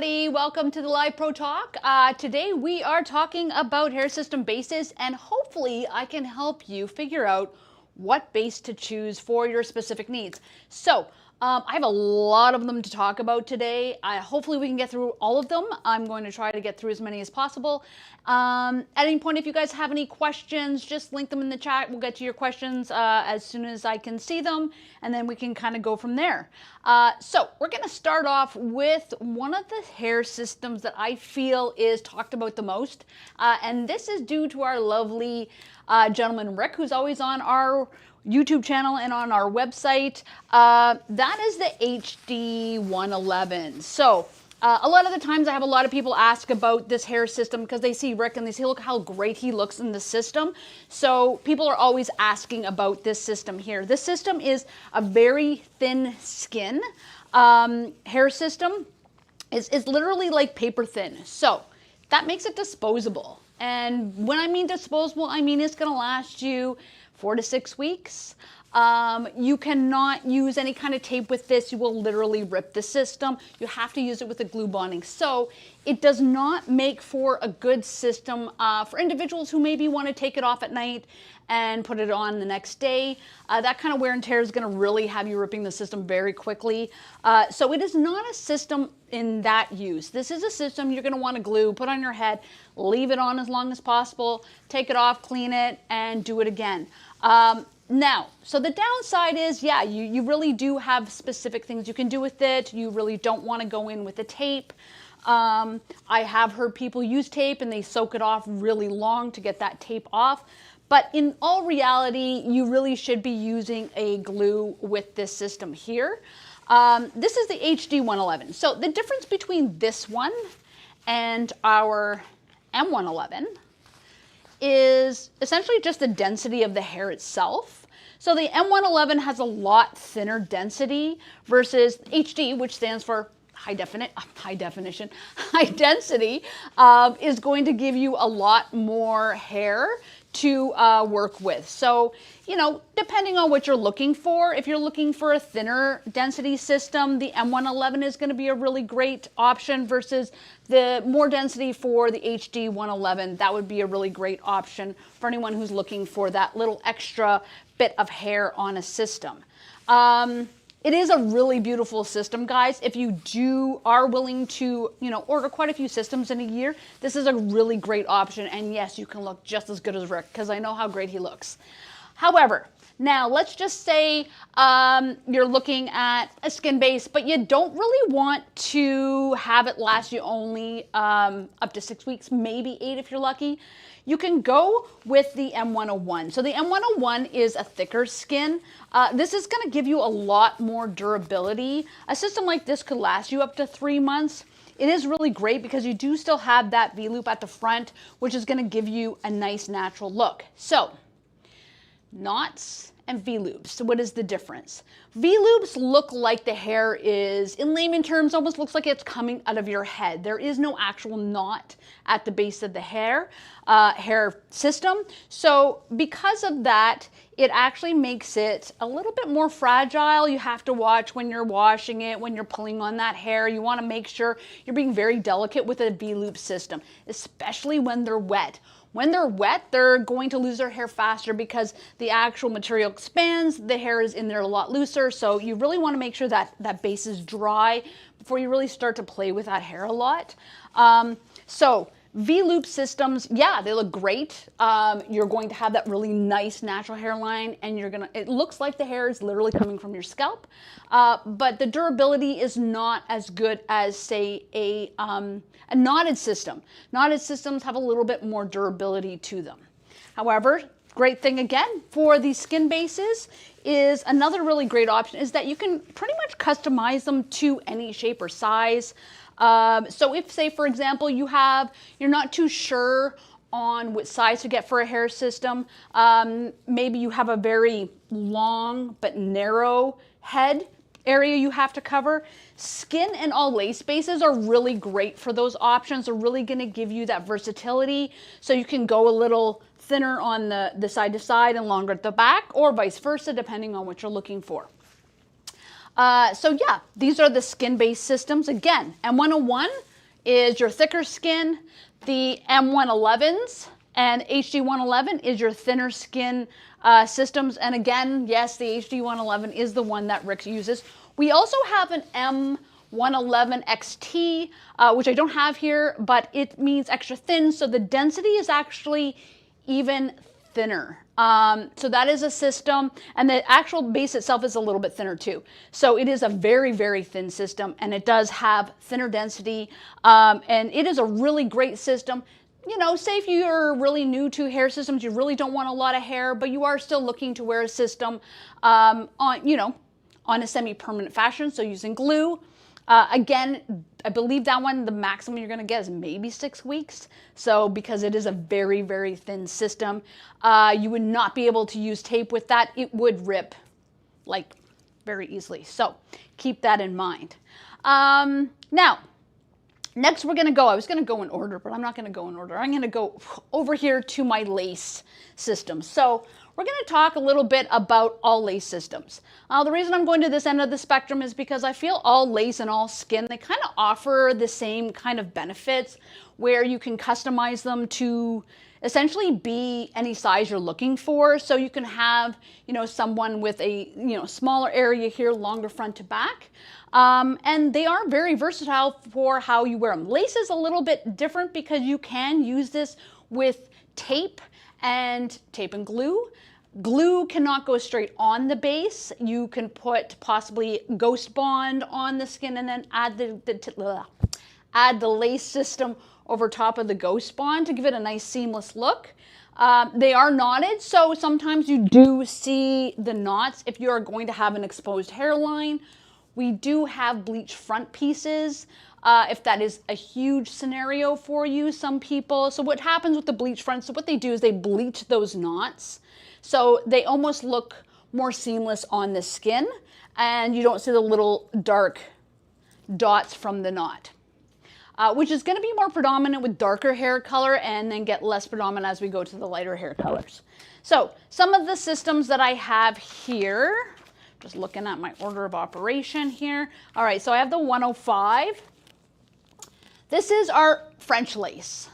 everybody, welcome to the Live Pro Talk. Today we are talking about hair system bases, and hopefully I can help you figure out what base to choose for your specific needs. So I have a lot of them to talk about today. Hopefully we can get through all of them. I'm going to try to get through as many as possible. At any point, if you guys have any questions, just link them in the chat. We'll get to your questions as soon as I can see them, and then we can kind of go from there. So we're going to start off with one of the hair systems that I feel is talked about the most, and this is due to our lovely gentleman Rick, who's always on our YouTube channel and on our website. That is the HD111. So a lot of the times I have a lot of people ask about this hair system because they see Rick and they say, look how great he looks in the system. So people are always asking about this system here. This system is a very thin skin hair system. It's literally like paper thin. So that makes it disposable. And when I mean disposable, I mean it's going to last you 4 to 6 weeks. You cannot use any kind of tape with this. You will literally rip the system. You have to use it with a glue bonding. So it does not make for a good system for individuals who maybe want to take it off at night and put it on the next day. That kind of wear and tear is going to really have you ripping the system very quickly. So it is not a system in that use. This is a system you're going to want to glue, put on your head, leave it on as long as possible, take it off, clean it, and do it again. Now, so the downside is, yeah, you really do have specific things you can do with it. You really don't want to go in with a tape. I have heard people use tape and they soak it off really long to get that tape off. But in all reality, you really should be using a glue with this system here. This is the HD111. So the difference between this one and our M111 is essentially just the density of the hair itself. So the M111 has a lot thinner density versus HD, which stands for high density, is going to give you a lot more hair to work with. So, you know, depending on what you're looking for, if you're looking for a thinner density system, the M111 is going to be a really great option versus the more density for the HD111. That would be a really great option for anyone who's looking for that little extra bit of hair on a system. It is a really beautiful system, guys. If you are willing to, you know, order quite a few systems in a year, this is a really great option. And yes, you can look just as good as Rick because I know how great he looks. However, now let's just say you're looking at a skin base, but you don't really want to have it last you only up to 6 weeks, maybe 8 if you're lucky. You can go with the M101. So the M101 is a thicker skin. This is going to give you a lot more durability. A system like this could last you up to 3 months. It is really great because you do still have that V-loop at the front, which is going to give you a nice natural look. So knots and V-loops. So what is the difference? V-loops look like the hair is, in layman terms, almost looks like it's coming out of your head. There is no actual knot at the base of the hair system. So because of that, it actually makes it a little bit more fragile. You have to watch when you're washing it, when you're pulling on that hair. You want to make sure you're being very delicate with a V-loop system, especially when they're wet. When they're wet, they're going to lose their hair faster because the actual material expands, the hair is in there a lot looser, so you really want to make sure that that base is dry before you really start to play with that hair a lot. So V-loop systems, yeah, they look great. You're going to have that really nice natural hairline, and it looks like the hair is literally coming from your scalp, but the durability is not as good as, say, a knotted system. Knotted systems have a little bit more durability to them. However, great thing again for these skin bases is another really great option is that you can pretty much customize them to any shape or size. So if, say, for example, you're not too sure on what size to get for a hair system, maybe you have a very long but narrow head area you have to cover. Skin and all lace bases are really great for those options. They're really going to give you that versatility, so you can go a little thinner on the side to side and longer at the back, or vice versa, depending on what you're looking for. So yeah, these are the skin-based systems. Again, M101, is your thicker skin, the M111s, and HD111 is your thinner skin systems. And again, yes, the HD111 is the one that Rix uses. We also have an M111 XT, which I don't have here, but it means extra thin, so the density is actually even thinner. So that is a system, and the actual base itself is a little bit thinner too. So it is a very, very thin system, and it does have thinner density, and it is a really great system. You know, say if you're really new to hair systems, you really don't want a lot of hair, but you are still looking to wear a system on a semi-permanent fashion, so using glue. Again, I believe that one, the maximum you're going to get is maybe 6 weeks. So because it is a very, very thin system, you would not be able to use tape with that. It would rip like very easily. So keep that in mind. Now, next we're going to go, I was going to go in order, but I'm not going to go in order. I'm going to go over here to my lace system. So we're going to talk a little bit about all lace systems. The reason I'm going to this end of the spectrum is because I feel all lace and all skin, they kind of offer the same kind of benefits where you can customize them to essentially be any size you're looking for. So you can have, someone with a, smaller area here, longer front to back. And they are very versatile for how you wear them. Lace is a little bit different because you can use this with tape and glue. Glue cannot go straight on the base. You can put possibly Ghost Bond on the skin and then add the lace system over top of the Ghost Bond to give it a nice seamless look. They are knotted, so sometimes you do see the knots if you are going to have an exposed hairline. We do have bleach front pieces if that is a huge scenario for you, some people. So what happens with the bleach front, so what they do is they bleach those knots. So they almost look more seamless on the skin and you don't see the little dark dots from the knot. Which is going to be more predominant with darker hair color and then get less predominant as we go to the lighter hair colors. So some of the systems that I have here, just looking at my order of operation here. All right, so I have the 105. This is our French lace.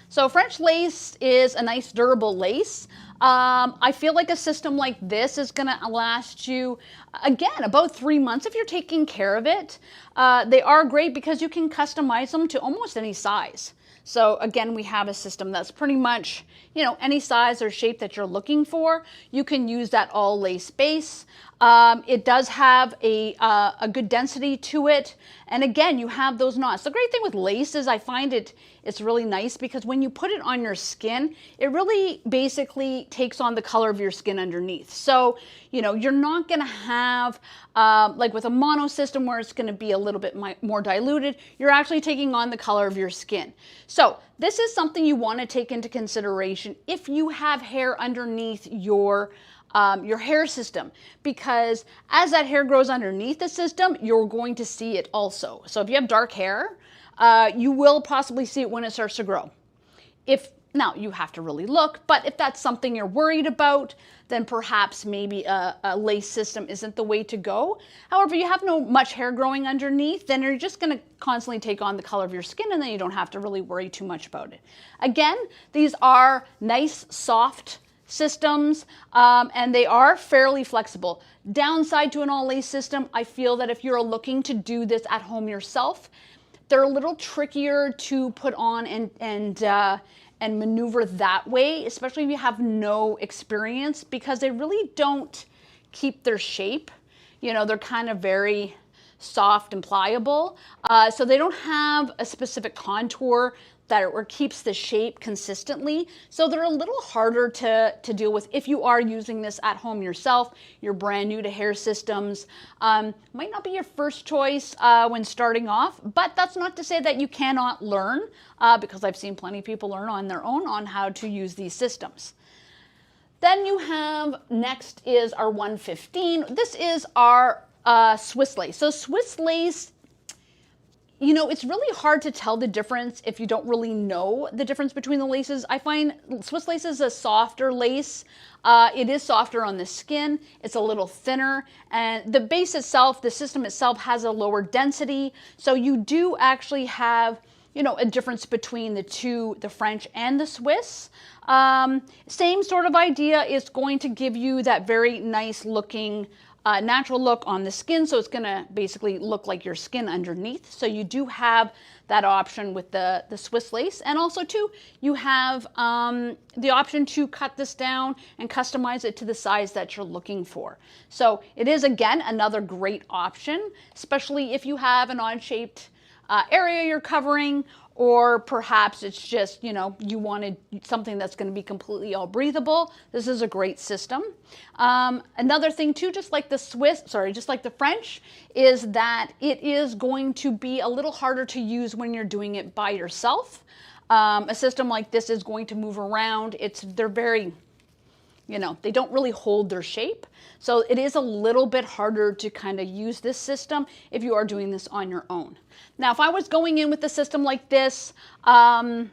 So French lace is a nice durable lace. I feel like a system like this is going to last you, again, about 3 months if you're taking care of it. They are great because you can customize them to almost any size. So again, we have a system that's pretty much, any size or shape that you're looking for. You can use that all lace base. It does have a good density to it. And again, you have those knots. The great thing with lace is I find it's really nice because when you put it on your skin, it really basically takes on the color of your skin underneath. So, you're not going to have, like with a mono system where it's going to be a little bit more diluted, you're actually taking on the color of your skin. So this is something you want to take into consideration if you have hair underneath your hair system, because as that hair grows underneath the system, you're going to see it also. So if you have dark hair, you will possibly see it when it starts to grow. Now you have to really look, but if that's something you're worried about, then perhaps maybe a lace system isn't the way to go. However, you have no much hair growing underneath, then you're just going to constantly take on the color of your skin and then you don't have to really worry too much about it. Again, these are nice, soft systems, and they are fairly flexible. Downside to an all lace system, I feel that if you're looking to do this at home yourself, they're a little trickier to put on and maneuver that way, especially if you have no experience, because they really don't keep their shape. They're kind of very soft and pliable. So they don't have a specific contour or keeps the shape consistently. So they're a little harder to deal with if you are using this at home yourself. You're brand new to hair systems. Might not be your first choice when starting off, but that's not to say that you cannot learn, because I've seen plenty of people learn on their own on how to use these systems. Then you have, next is our 115. This is our Swiss lace. So Swiss lace, it's really hard to tell the difference if you don't really know the difference between the laces. I find Swiss lace is a softer lace. It is softer on the skin. It's a little thinner. And the base itself, the system itself has a lower density. So you do actually have a difference between the two, the French and the Swiss. Same sort of idea. It's going to give you that very nice looking natural look on the skin, so it's going to basically look like your skin underneath. So you do have that option with the Swiss lace, and also too, you have the option to cut this down and customize it to the size that you're looking for. So it is, again, another great option, especially if you have an odd shaped area you're covering, or perhaps it's just, you wanted something that's going to be completely all breathable. This is a great system. Another thing too, just like the French, is that it is going to be a little harder to use when you're doing it by yourself. A system like this is going to move around. They're very, they don't really hold their shape. So it is a little bit harder to kind of use this system if you are doing this on your own. Now, if I was going in with a system like this, I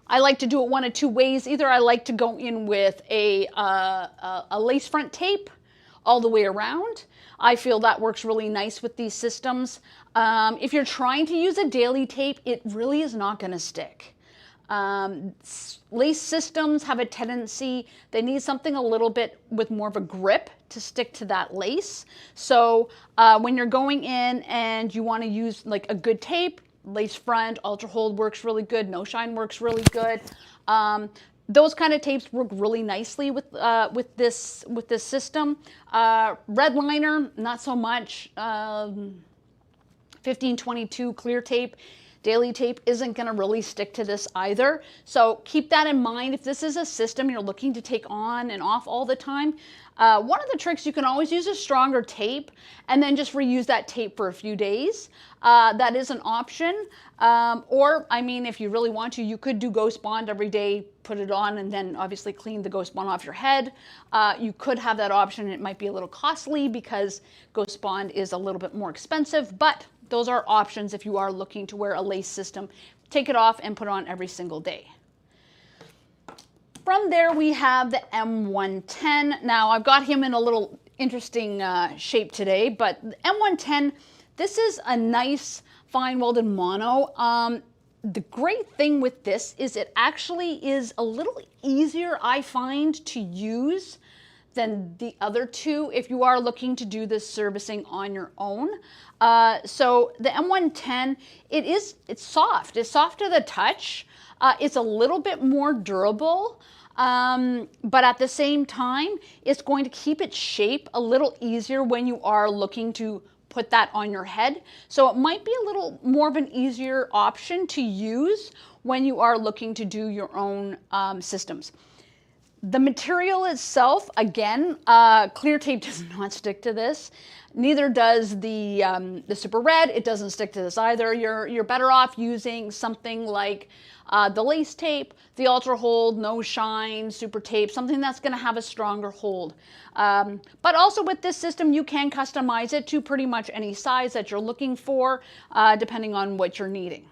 like to do it one of two ways. Either I like to go in with a lace front tape all the way around. I feel that works really nice with these systems. If you're trying to use a daily tape, it really is not going to stick. Lace systems have a tendency, they need something a little bit with more of a grip to stick to that lace. So when you're going in and you want to use like a good tape, lace front, Ultra Hold works really good, No Shine works really good. Those kind of tapes work really nicely with this system. Red liner, not so much. 1522 clear tape. Daily tape isn't going to really stick to this either. So keep that in mind. If this is a system you're looking to take on and off all the time, one of the tricks, you can always use a stronger tape and then just reuse that tape for a few days. That is an option. Or, I mean, if you really want to, you could do Ghost Bond every day, put it on, and then obviously clean the Ghost Bond off your head. You could have that option. It might be a little costly because Ghost Bond is a little bit more expensive, but those are options if you are looking to wear a lace system. Take it off and put it on every single day. From there, we have the M110. Now, I've got him in a little interesting shape today, but the M110, this is a nice fine welded mono. The great thing with this is it actually is a little easier, I find, to use than the other two if you are looking to do this servicing on your own. So the M110, it's soft. It's soft to the touch. It's a little bit more durable, but at the same time, it's going to keep its shape a little easier when you are looking to put that on your head. So it might be a little more of an easier option to use when you are looking to do your own systems. The material itself, again, clear tape does not stick to this. Neither does the Super Red. It doesn't stick to this either. You're better off using something like the lace tape, the Ultra Hold, No Shine, Super Tape, something that's going to have a stronger hold. But also with this system, you can customize it to pretty much any size that you're looking for, depending on what you're needing.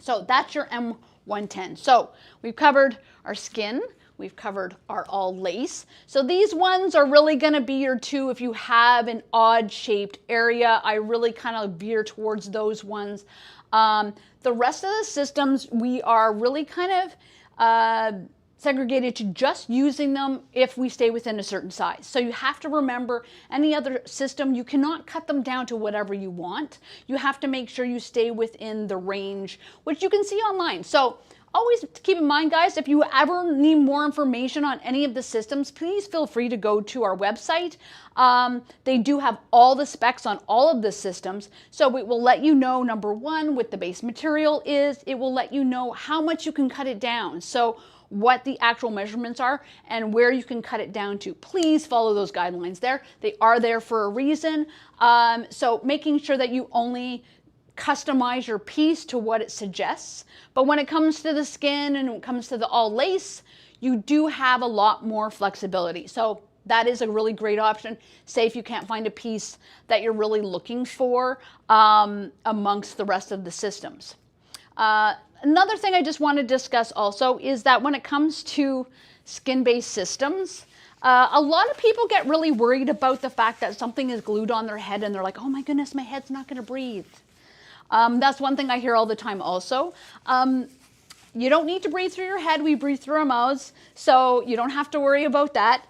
So that's your M110. So we've covered our skin. We've covered our all lace. So these ones are really going to be your two if you have an odd shaped area. I really kind of veer towards those ones. The rest of the systems, we are really kind of segregated to just using them if we stay within a certain size. So you have to remember, any other system, you cannot cut them down to whatever you want. You have to make sure you stay within the range, which you can see online. So always keep in mind, guys, if you ever need more information on any of the systems, please feel free to go to our website. They do have all the specs on all of the systems. So it will let you know, number one, what the base material is. It will let you know how much you can cut it down. So what the actual measurements are and where you can cut it down to. Please follow those guidelines there. They are there for a reason. So making sure that you only customize your piece to what it suggests. But when it comes to the skin and when it comes to the all lace, you do have a lot more flexibility. So that is a really great option. Say if you can't find a piece that you're really looking for amongst the rest of the systems. Another thing I just want to discuss also is that when it comes to skin-based systems, a lot of people get really worried about the fact that something is glued on their head and they're like, oh my goodness, my head's not going to breathe. That's one thing I hear all the time also. You don't need to breathe through your head. We breathe through our mouths, so you don't have to worry about that.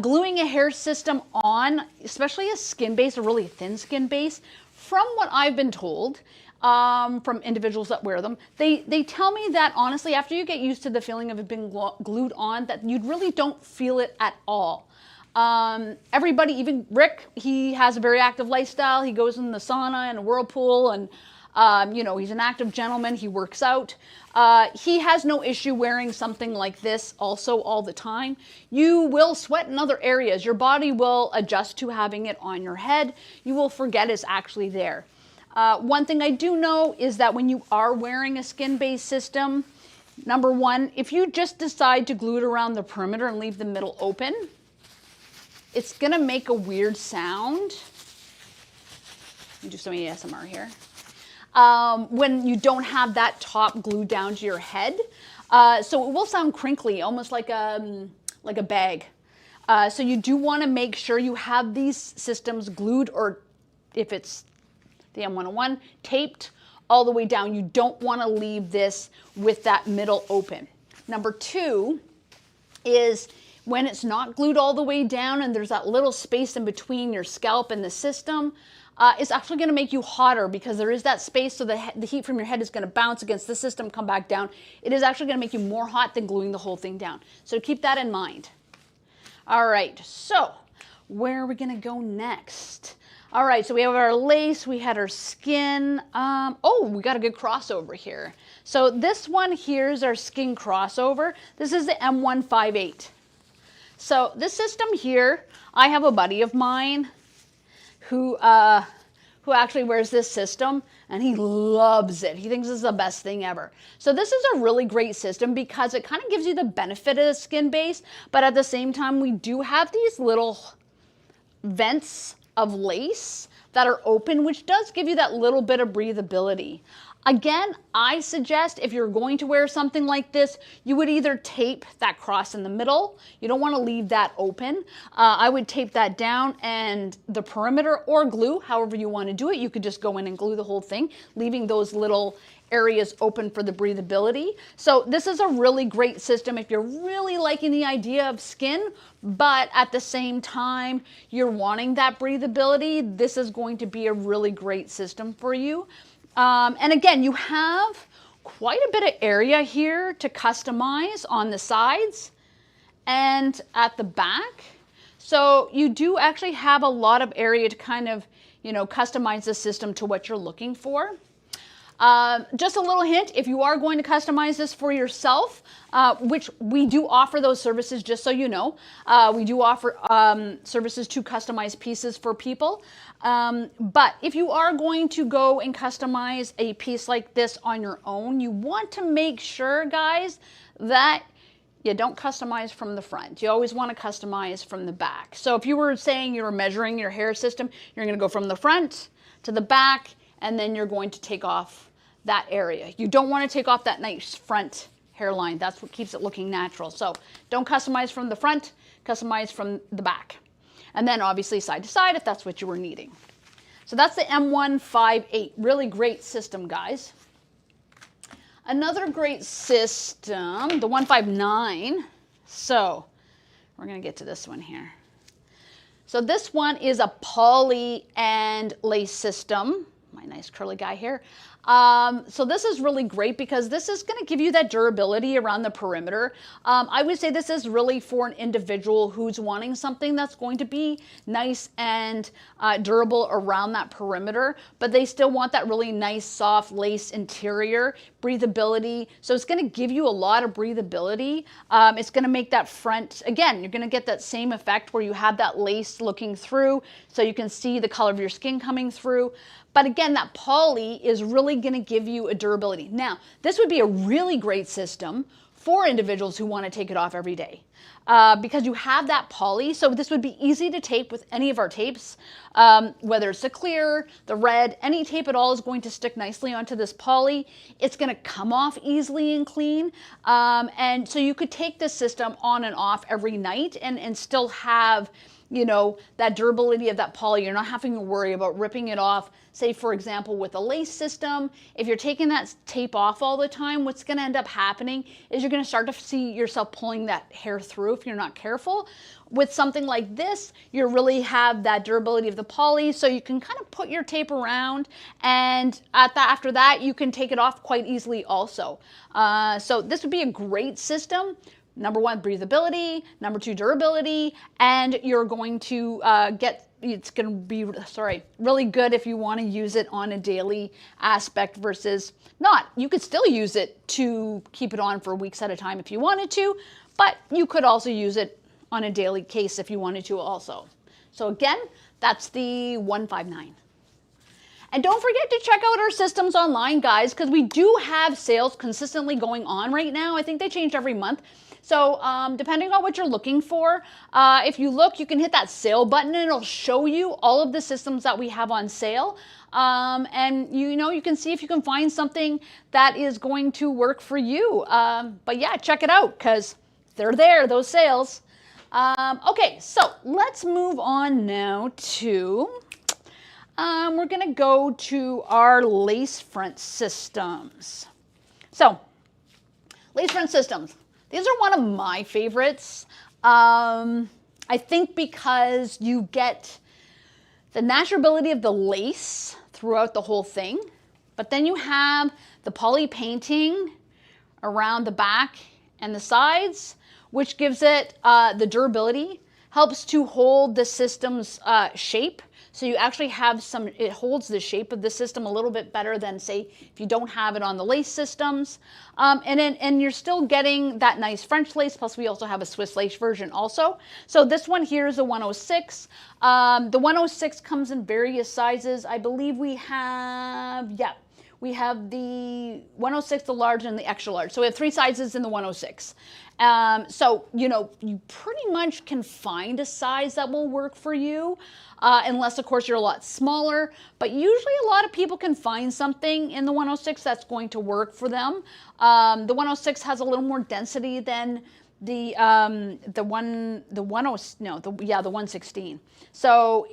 Gluing a hair system on, especially a skin base, a really thin skin base, from what I've been told, from individuals that wear them, they tell me that honestly, after you get used to the feeling of it being glued on, that you really don't feel it at all. Everybody, even Rick, he has a very active lifestyle. He goes in the sauna and a whirlpool, and you know, he's an active gentleman. He works out. He has no issue wearing something like this also all the time. You will sweat in other areas. Your body will adjust to having it on your head. You will forget it's actually there. One thing I do know is that when you are wearing a skin-based system, number one, if you just decide to glue it around the perimeter and leave the middle open, it's gonna make a weird sound. Let me do some ASMR here. When you don't have that top glued down to your head. So it will sound crinkly, almost like a bag. So you do want to make sure you have these systems glued, or if it's the M101, taped all the way down. You don't want to leave this with that middle open. Number two is when it's not glued all the way down and there's that little space in between your scalp and the system, it's actually going to make you hotter because there is that space, so the heat from your head is going to bounce against the system, come back down. It is actually going to make you more hot than gluing the whole thing down. So keep that in mind. All right, so where are we going to go next? All right, so we have our lace, we had our skin. Oh, we got a good crossover here. So this one here is our skin crossover. This is the M158. So this system here, I have a buddy of mine who actually wears this system, and he loves it. He thinks it's the best thing ever. So this is a really great system because it kind of gives you the benefit of the skin base, but at the same time, we do have these little vents of lace that are open, which does give you that little bit of breathability. Again, I suggest if you're going to wear something like this, you would either tape that cross in the middle. You don't want to leave that open. I would tape that down and the perimeter, or glue, however you want to do it. You could just go in and glue the whole thing, leaving those little areas open for the breathability. So this is a really great system if you're really liking the idea of skin, but at the same time, you're wanting that breathability. This is going to be a really great system for you. And again, you have quite a bit of area here to customize on the sides and at the back. So you do actually have a lot of area to kind of, you know, customize the system to what you're looking for. Just a little hint, if you are going to customize this for yourself, which we do offer those services, just so you know, we do offer services to customize pieces for people. But if you are going to go and customize a piece like this on your own, you want to make sure, guys, that you don't customize from the front. You always want to customize from the back. So if you were saying you were measuring your hair system, you're going to go from the front to the back, and then you're going to take off that area. You don't want to take off that nice front hairline. That's what keeps it looking natural. So don't customize from the front, customize from the back. And then obviously side to side if that's what you were needing. So that's the M158. Really great system, guys. Another great system, the 159. So we're going to get to this one here. So this one is a poly and lace system. My nice curly guy here. So this is really great because this is going to give you that durability around the perimeter. I would say this is really for an individual who's wanting something that's going to be nice and durable around that perimeter, but they still want that really nice soft lace interior, breathability. So it's going to give you a lot of breathability. It's going to make that front, again, you're going to get that same effect where you have that lace looking through so you can see the color of your skin coming through. But again, that poly is really going to give you a durability. Now, this would be a really great system for individuals who want to take it off every day because you have that poly. So this would be easy to tape with any of our tapes, whether it's the clear, the red, any tape at all is going to stick nicely onto this poly. It's going to come off easily and clean. And so you could take this system on and off every night and still have, you know, that durability of that poly. You're not having to worry about ripping it off. Say, for example, with a lace system, if you're taking that tape off all the time, what's going to end up happening is you're going to start to see yourself pulling that hair through if you're not careful. With something like this, you really have that durability of the poly, so you can kind of put your tape around, and after that, you can take it off quite easily also. So this would be a great system. Number one, breathability. Number two, durability. And you're going to it's going to be, really good if you want to use it on a daily aspect versus not. You could still use it to keep it on for weeks at a time if you wanted to, but you could also use it on a daily case if you wanted to also. So again, that's the 159. And don't forget to check out our systems online, guys, because we do have sales consistently going on right now. I think they change every month. So depending on what you're looking for, if you look, you can hit that sale button and it'll show you all of the systems that we have on sale. And you can see if you can find something that is going to work for you. But yeah, check it out because they're there, those sales. Okay, so let's move on now to, we're going to go to our lace front systems. So, lace front systems. These are one of my favorites. I think because you get the naturality of the lace throughout the whole thing, but then you have the poly painting around the back and the sides, which gives it the durability, helps to hold the system's shape. So you actually have it holds the shape of the system a little bit better than, say, if you don't have it on the lace systems. And you're still getting that nice French lace, plus we also have a Swiss lace version also. So this one here is a 106. The 106 comes in various sizes. I believe we have the 106, the large, and the extra large. So we have 3 sizes in the 106. So, you pretty much can find a size that will work for you, unless, of course, you're a lot smaller. But usually a lot of people can find something in the 106 that's going to work for them. The 106 has a little more density than the 116. So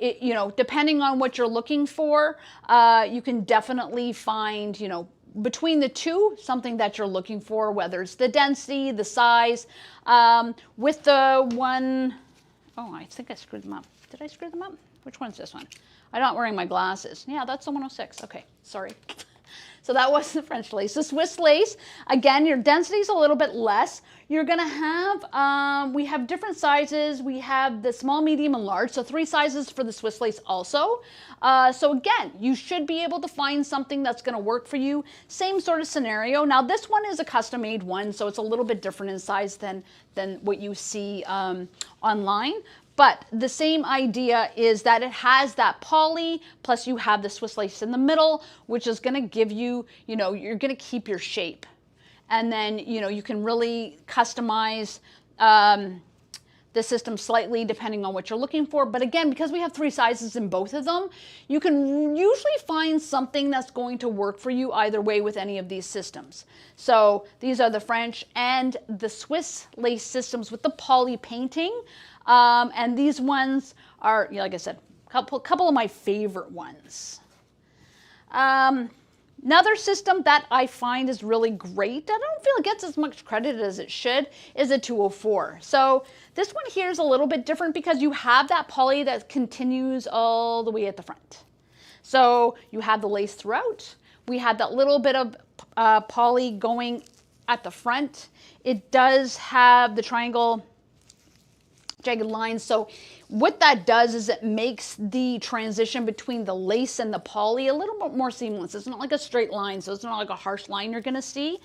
depending on what you're looking for, you can definitely find, between the two, something that you're looking for, whether it's the density, the size. With the one, I think I screwed them up. Did I screw them up? Which one's this one? I'm not wearing my glasses. Yeah, that's the 106. Okay, sorry. So that was the French lace. The Swiss lace, again, your density is a little bit less. You're going to have, we have different sizes. We have the small, medium, and large. So 3 sizes for the Swiss lace also. So again, you should be able to find something that's going to work for you. Same sort of scenario. Now this one is a custom-made one, so it's a little bit different in size than what you see online. But the same idea is that it has that poly, plus you have the Swiss lace in the middle, which is going to give you, you're going to keep your shape. And then, you can really customize the system slightly depending on what you're looking for. But again, because we have 3 sizes in both of them, you can usually find something that's going to work for you either way with any of these systems. So these are the French and the Swiss lace systems with the poly painting. And these ones are, like I said, a couple of my favorite ones. Another system that I find is really great, I don't feel it gets as much credit as it should, is a 204. So this one here is a little bit different because you have that poly that continues all the way at the front. So you have the lace throughout. We have that little bit of poly going at the front. It does have the triangle jagged lines. So what that does is it makes the transition between the lace and the poly a little bit more seamless. It's not like a straight line, so it's not like a harsh line you're going to see.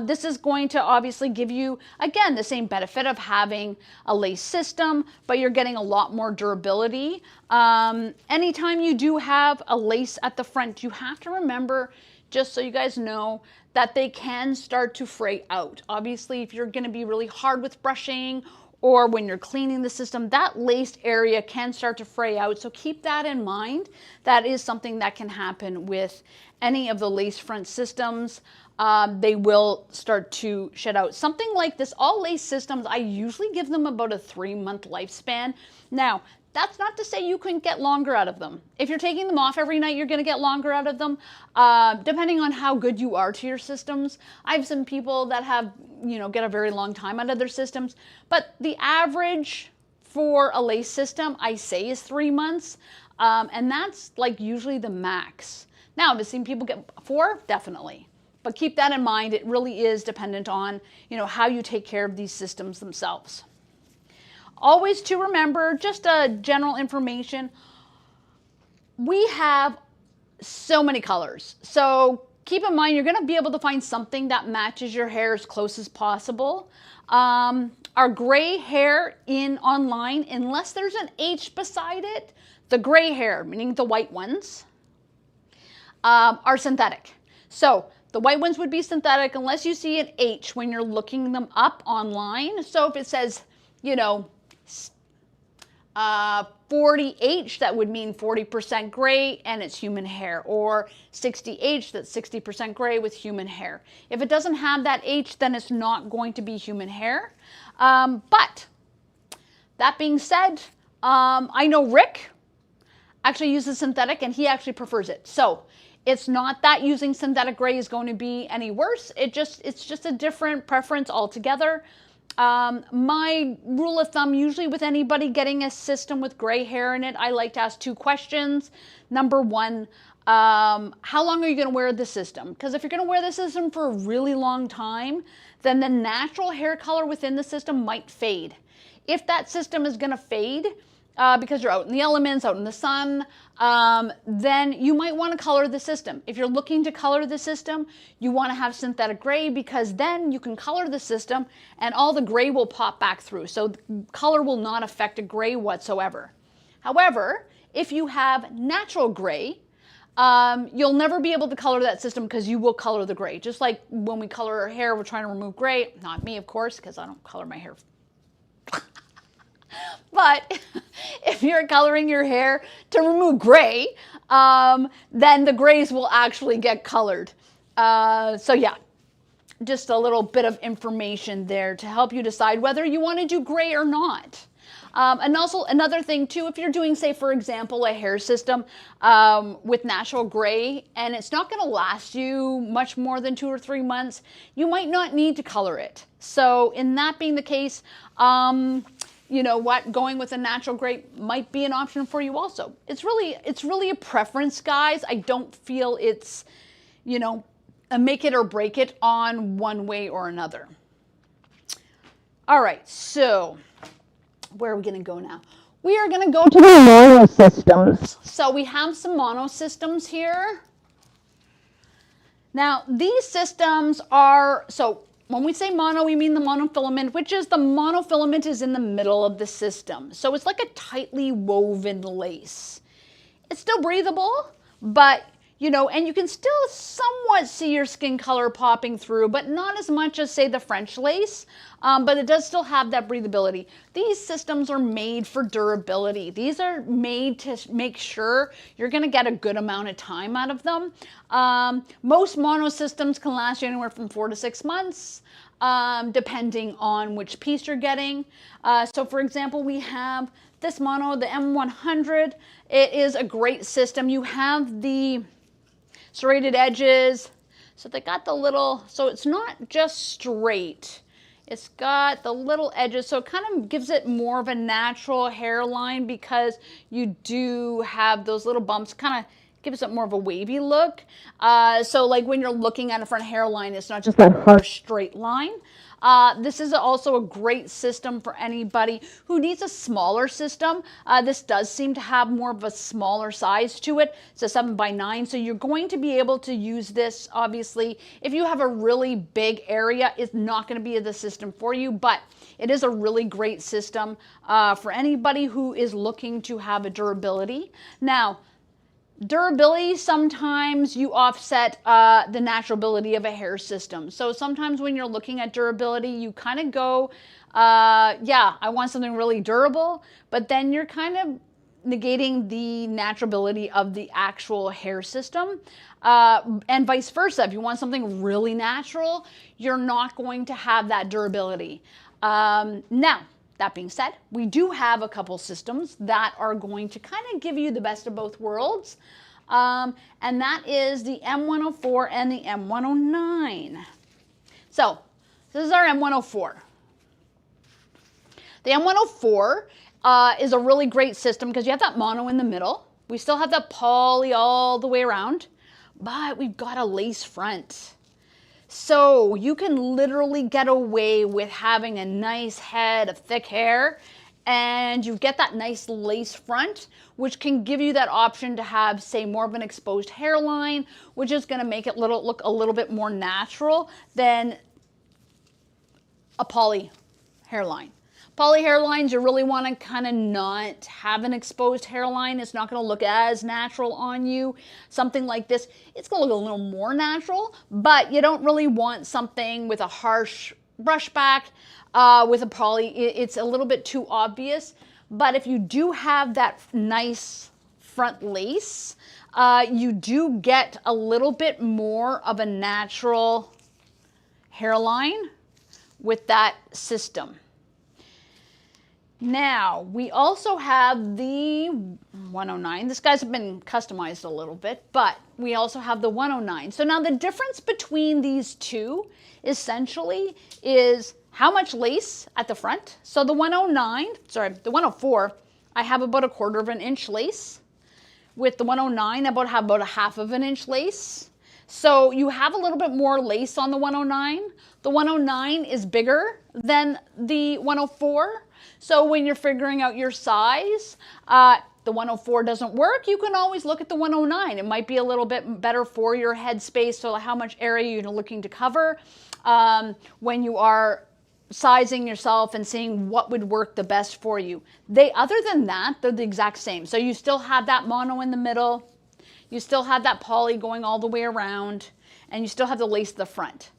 This is going to obviously give you, again, the same benefit of having a lace system, but you're getting a lot more durability. Anytime you do have a lace at the front, you have to remember, just so you guys know, that they can start to fray out. Obviously, if you're going to be really hard with brushing or when you're cleaning the system, that laced area can start to fray out. So keep that in mind. That is something that can happen with any of the lace front systems. they will start to shed out. Something like this, all lace systems, I usually give them about a 3-month lifespan. Now, that's not to say you couldn't get longer out of them. If you're taking them off every night, you're going to get longer out of them, depending on how good you are to your systems. I have some people that have, get a very long time out of their systems, but the average for a lace system, I say, is 3 months, and that's like usually the max. Now, have I seen people get 4? Definitely. But keep that in mind. It really is dependent on, how you take care of these systems themselves. Always to remember, just a general information, we have so many colors. So keep in mind, you're going to be able to find something that matches your hair as close as possible. Our gray hair online, unless there's an H beside it, the gray hair, meaning the white ones, are synthetic. So the white ones would be synthetic unless you see an H when you're looking them up online. So if it says, 40H, that would mean 40% gray and it's human hair, or 60H, that's 60% gray with human hair. If it doesn't have that H, then it's not going to be human hair. But that being said, I know Rick actually uses synthetic and he actually prefers it. So it's not that using synthetic gray is going to be any worse. It's just a different preference altogether. My rule of thumb, usually with anybody getting a system with gray hair in it, I like to ask 2 questions. Number 1, how long are you going to wear the system? Because if you're going to wear the system for a really long time, then the natural hair color within the system might fade. If that system is going to fade, because you're out in the elements, out in the sun, then you might want to color the system. If you're looking to color the system, you want to have synthetic gray, because then you can color the system and all the gray will pop back through. So color will not affect a gray whatsoever. However, if you have natural gray, you'll never be able to color that system because you will color the gray. Just like when we color our hair, we're trying to remove gray. Not me, of course, because I don't color my hair. But if you're coloring your hair to remove gray, then the grays will actually get colored. So yeah, just a little bit of information there to help you decide whether you want to do gray or not. And also another thing too, if you're doing, say, for example, a hair system with natural gray and it's not going to last you much more than 2 or 3 months, you might not need to color it. So in that being the case, you know what, going with a natural gray might be an option for you also. It's really a preference, guys. I don't feel it's, a make it or break it on one way or another. All right, so where are we going to go now? We are going to go to the mono systems. So we have some mono systems here. Now, these systems are, so when we say mono, we mean the monofilament, which is the monofilament is in the middle of the system. So it's like a tightly woven lace. It's still breathable, but, and you can still somewhat see your skin color popping through, but not as much as, say, the French lace, but it does still have that breathability. These systems are made for durability. These are made to make sure you're going to get a good amount of time out of them. Most mono systems can last you anywhere from 4 to 6 months, depending on which piece you're getting. So for example, we have this mono, the M100. It is a great system. You have the serrated edges. So they got the little, so it's not just straight. It's got the little edges, so it kind of gives it more of a natural hairline because you do have those little bumps, kind of gives it more of a wavy look. So like when you're looking at a front hairline, it's not just that harsh straight line. This is also a great system for anybody who needs a smaller system. This does seem to have more of a smaller size to it. It's a 7x9, so you're going to be able to use this, obviously. If you have a really big area, it's not going to be the system for you, but it is a really great system for anybody who is looking to have a durability. Now, durability, sometimes you offset the naturality of a hair system. So sometimes when you're looking at durability, you kind of go, yeah, I want something really durable, but then you're kind of negating the naturality of the actual hair system. And vice versa. If you want something really natural, you're not going to have that durability. Now, that being said, we do have a couple systems that are going to kind of give you the best of both worlds. And that is the M104 and the M109. So, this is our M104. The M104 is a really great system because you have that mono in the middle. We still have that poly all the way around, but we've got a lace front. So you can literally get away with having a nice head of thick hair, and you get that nice lace front, which can give you that option to have, say, more of an exposed hairline, which is going to make it look a little bit more natural than a poly hairline. Poly hairlines, you really want to kind of not have an exposed hairline. It's not going to look as natural on you. Something like this, it's going to look a little more natural, but you don't really want something with a harsh brush back with a poly. It's a little bit too obvious. But if you do have that nice front lace, you do get a little bit more of a natural hairline with that system. Now, we also have the 109. This guy's been customized a little bit, but we also have the 109. So now the difference between these two essentially is how much lace at the front. So the 104, I have about 1/4 inch lace. With the 109, I have about 1/2 inch lace. So you have a little bit more lace on the 109. The 109 is bigger than the 104. So when you're figuring out your size, the 104 doesn't work, you can always look at the 109. It might be a little bit better for your head space, so how much area you're looking to cover when you are sizing yourself and seeing what would work the best for you. Other than that, they're the exact same. So you still have that mono in the middle, you still have that poly going all the way around, and you still have the lace at the front.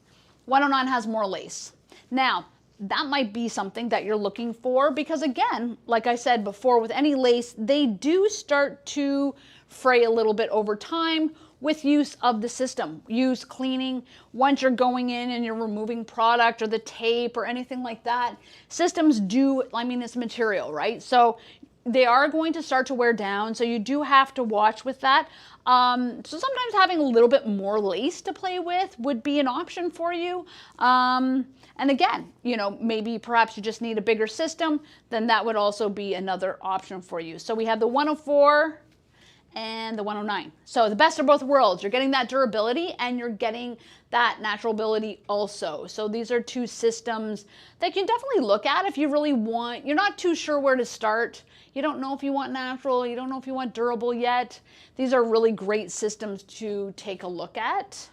109 has more lace. Now, that might be something that you're looking for because, again, like I said before, with any lace, they do start to fray a little bit over time with use of the system. Use cleaning, once you're going in and you're removing product or the tape or anything like that. Systems do, I mean, it's material, right? So they are going to start to wear down, so you do have to watch with that. So sometimes having a little bit more lace to play with would be an option for you. And again, you know, maybe perhaps you just need a bigger system, then that would also be another option for you. So we have the 104 and the 109. So the best of both worlds. You're getting that durability and you're getting that naturalability also. So these are two systems that you can definitely look at if you really want. You're not too sure where to start. You don't know if you want natural. You don't know if you want durable yet. These are really great systems to take a look at.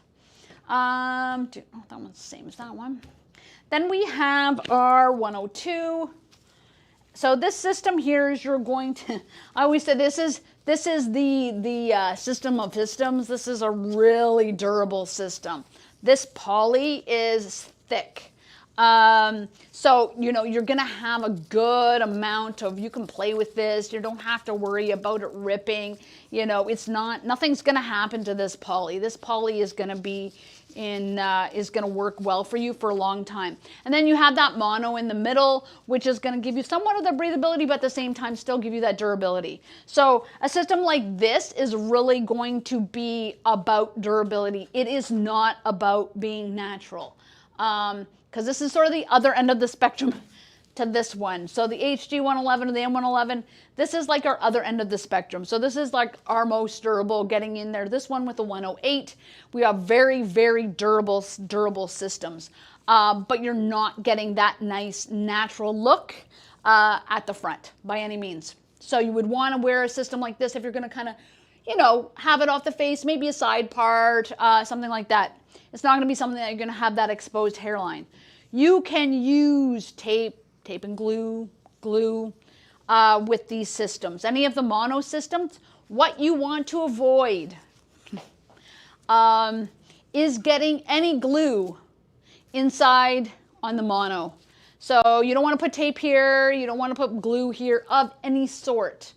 Oh, that one's the same as that one. Then we have our 102. So this system here is you're going to, I always say this is the system of systems. This is a really durable system. This poly is thick. So, you know, you're going to have a good amount of, you can play with this. You don't have to worry about it ripping. You know, nothing's going to happen to this poly. This poly is going to be is going to work well for you for a long time. And then you have that mono in the middle, which is going to give you somewhat of the breathability, but at the same time still give you that durability. So a system like this is really going to be about durability. It is not about being natural. Because this is sort of the other end of the spectrum to this one. So the HG111 or the M111, this is like our other end of the spectrum. So this is like our most durable getting in there. This one with the 108, we have very, very durable systems. But you're not getting that nice natural look at the front by any means. So you would want to wear a system like this if you're going to kind of, you know, have it off the face, maybe a side part, something like that. It's not going to be something that you're going to have that exposed hairline. You can use tape and glue with these systems. Any of the mono systems, what you want to avoid is getting any glue inside on the mono. So you don't want to put tape here, you don't want to put glue here of any sort.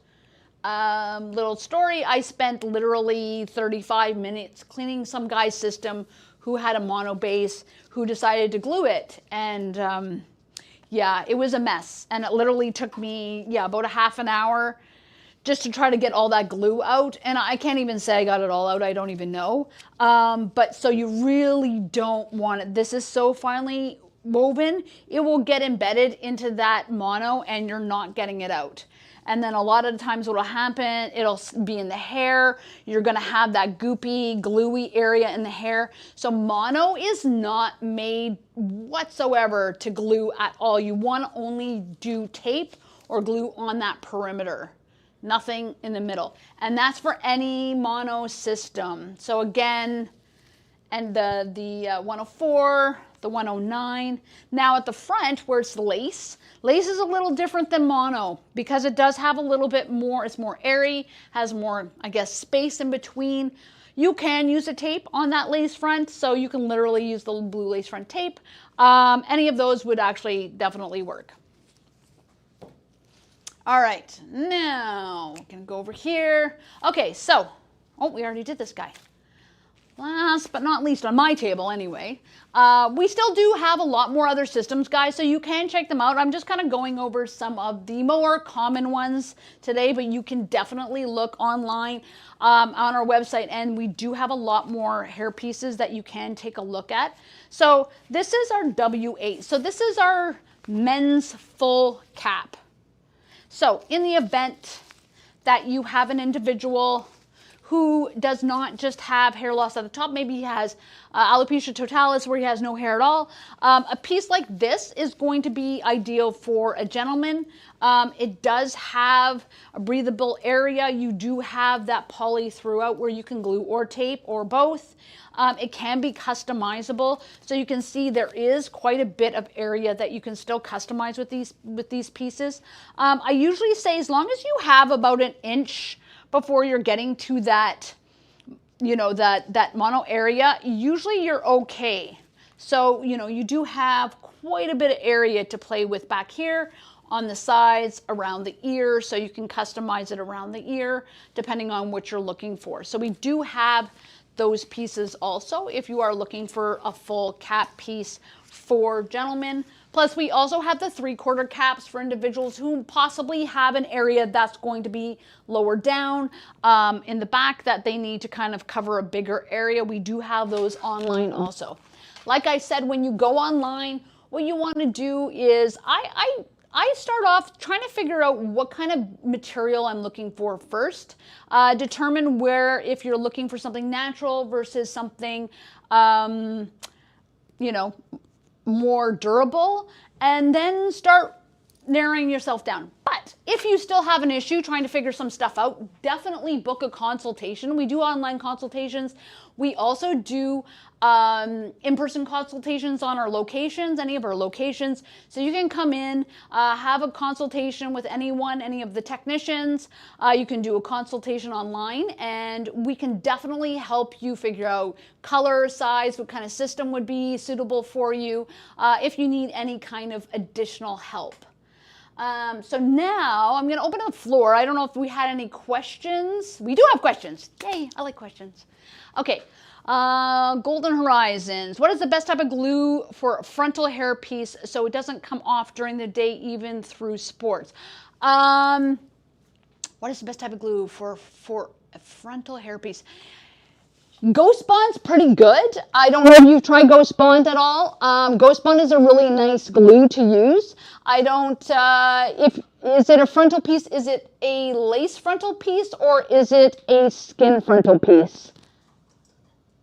Little story, I spent literally 35 minutes cleaning some guy's system who had a mono base who decided to glue it. And yeah, it was a mess. And it literally took me, yeah, about a half an hour just to try to get all that glue out. And I can't even say I got it all out. I don't even know. But so you really don't want it. This is so finely woven, it will get embedded into that mono and you're not getting it out. And then a lot of the times what will happen, it'll be in the hair. You're going to have that goopy, gluey area in the hair. So mono is not made whatsoever to glue at all. You want to only do tape or glue on that perimeter. Nothing in the middle. And that's for any mono system. So again, and the 104, the 109. Now at the front where it's lace, lace is a little different than mono because it does have a little bit more, it's more airy, has more, I guess, space in between. You can use a tape on that lace front, so you can literally use the blue lace front tape. Any of those would actually definitely work. All right, now we're gonna go over here. Okay, so, oh, we already did this guy. Last but not least on my table anyway, we still do have a lot more other systems, guys, so you can check them out. I'm just kind of going over some of the more common ones today, but you can definitely look online on our website, and we do have a lot more hair pieces that you can take a look at. So this is our W8. So this is our men's full cap. So in the event that you have an individual who does not just have hair loss at the top, maybe he has alopecia totalis where he has no hair at all, a piece like this is going to be ideal for a gentleman. It does have a breathable area. You do have that poly throughout where you can glue or tape or both. It can be customizable, so you can see there is quite a bit of area that you can still customize with these pieces. I usually say as long as you have about an inch before you're getting to that, you know, that mono area, usually you're okay. So, you know, you do have quite a bit of area to play with back here on the sides, around the ear, so you can customize it around the ear depending on what you're looking for. So we do have those pieces also if you are looking for a full cap piece for gentlemen. Plus we also have the 3/4 caps for individuals who possibly have an area that's going to be lower down in the back that they need to kind of cover a bigger area. We do have those online also. Like I said, when you go online, what you want to do is I start off trying to figure out what kind of material I'm looking for first. Determine where, if you're looking for something natural versus something, you know, more durable, and then start narrowing yourself down. But if you still have an issue trying to figure some stuff out, definitely book a consultation. We do online consultations. We also do in-person consultations on our locations, any of our locations. So you can come in, have a consultation with anyone, any of the technicians. You can do a consultation online, and we can definitely help you figure out color, size, what kind of system would be suitable for you if you need any kind of additional help. So now I'm going to open up the floor. I don't know if we had any questions. We do have questions. Yay, I like questions. Okay, Golden Horizons. What is the best type of glue for a frontal hair piece so it doesn't come off during the day, even through sports? What is the best type of glue for a frontal hair piece? Ghost Bond's pretty good. I don't know if you've tried Ghost Bond at all. Ghost Bond is a really nice glue to use. I don't, is it a frontal piece? Is it a lace frontal piece or is it a skin frontal piece?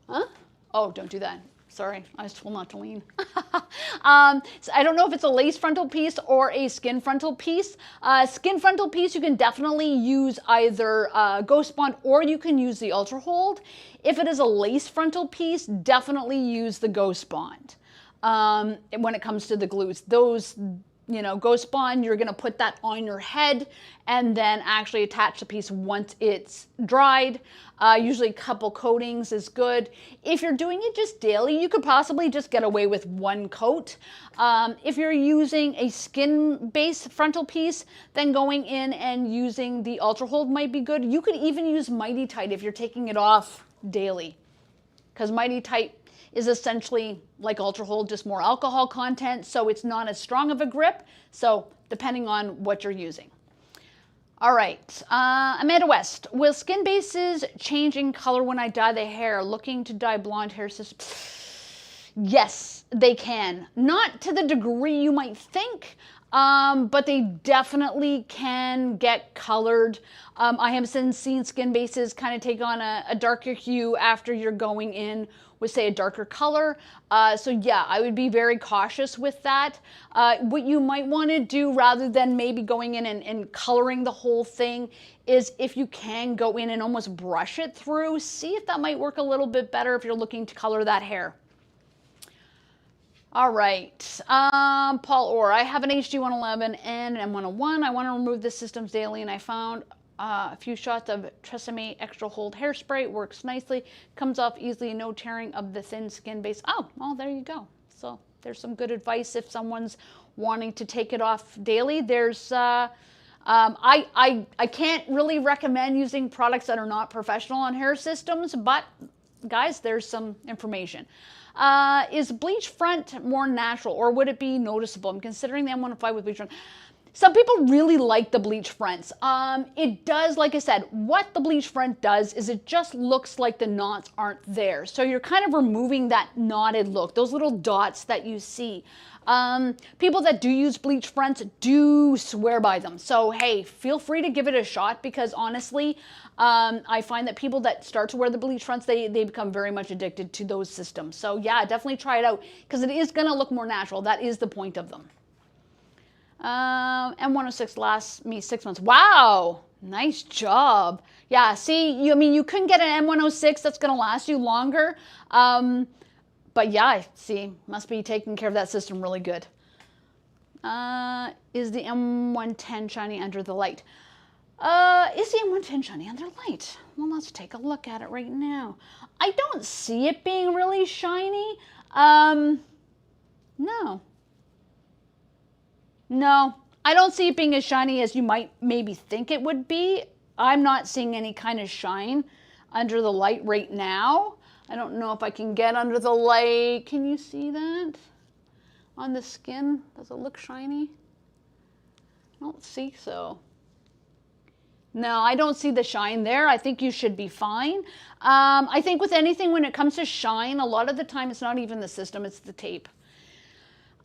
Huh? Oh, don't do that. Sorry, I was told not to lean. So I don't know if it's a lace frontal piece or a skin frontal piece. Skin frontal piece, you can definitely use either Ghost Bond or you can use the Ultra Hold. If it is a lace frontal piece, definitely use the Ghost Bond when it comes to the glues. Those Ghost Bond, you're going to put that on your head and then actually attach the piece once it's dried. Usually a couple coatings is good. If you're doing it just daily, you could possibly just get away with one coat. If you're using a skin-based frontal piece, then going in and using the Ultra Hold might be good. You could even use Mighty Tite if you're taking it off daily, because Mighty Tite is essentially like Ultra Hold, just more alcohol content, so it's not as strong of a grip, so depending on what you're using. All right, Amanda West, will skin bases change in color when I dye the hair? Looking to dye blonde hair system? Yes, they can. Not to the degree you might think, but they definitely can get colored. I have seen skin bases kind of take on a darker hue after you're going in with, say, a darker color. So yeah, I would be very cautious with that. What you might want to do, rather than maybe going in and coloring the whole thing, is if you can go in and almost brush it through, see if that might work a little bit better if you're looking to color that hair. All right, Paul Orr, I have an HD111 and an M101. I want to remove the systems daily, and I found a few shots of Tresemme Extra Hold hairspray. Works nicely, comes off easily, no tearing of the thin skin base. Oh, well, there you go. So there's some good advice if someone's wanting to take it off daily. There's, I can't really recommend using products that are not professional on hair systems, but guys, there's some information. Is bleach front more natural, or would it be noticeable? I'm considering the M105 with bleach front. Some people really like the bleach fronts. It does, like I said, what the bleach front does is it just looks like the knots aren't there. So you're kind of removing that knotted look, those little dots that you see. People that do use bleach fronts do swear by them. So hey, feel free to give it a shot, because honestly, I find that people that start to wear the bleach fronts, they become very much addicted to those systems. So yeah, definitely try it out, because it is gonna look more natural. That is the point of them. M106 lasts me 6 months. Wow, nice job. Yeah, see, I mean, you couldn't get an M106 that's going to last you longer. But yeah, see, must be taking care of that system really good. Is the M110 shiny under the light? Is the M110 shiny under light? Well, let's take a look at it right now. I don't see it being really shiny. No. No, I don't see it being as shiny as you might maybe think it would be. I'm not seeing any kind of shine under the light right now. I don't know if I can get under the light. Can you see that on the skin? Does it look shiny? I don't see so. No, I don't see the shine there. I think you should be fine. I think with anything, when it comes to shine, a lot of the time it's not even the system, it's the tape.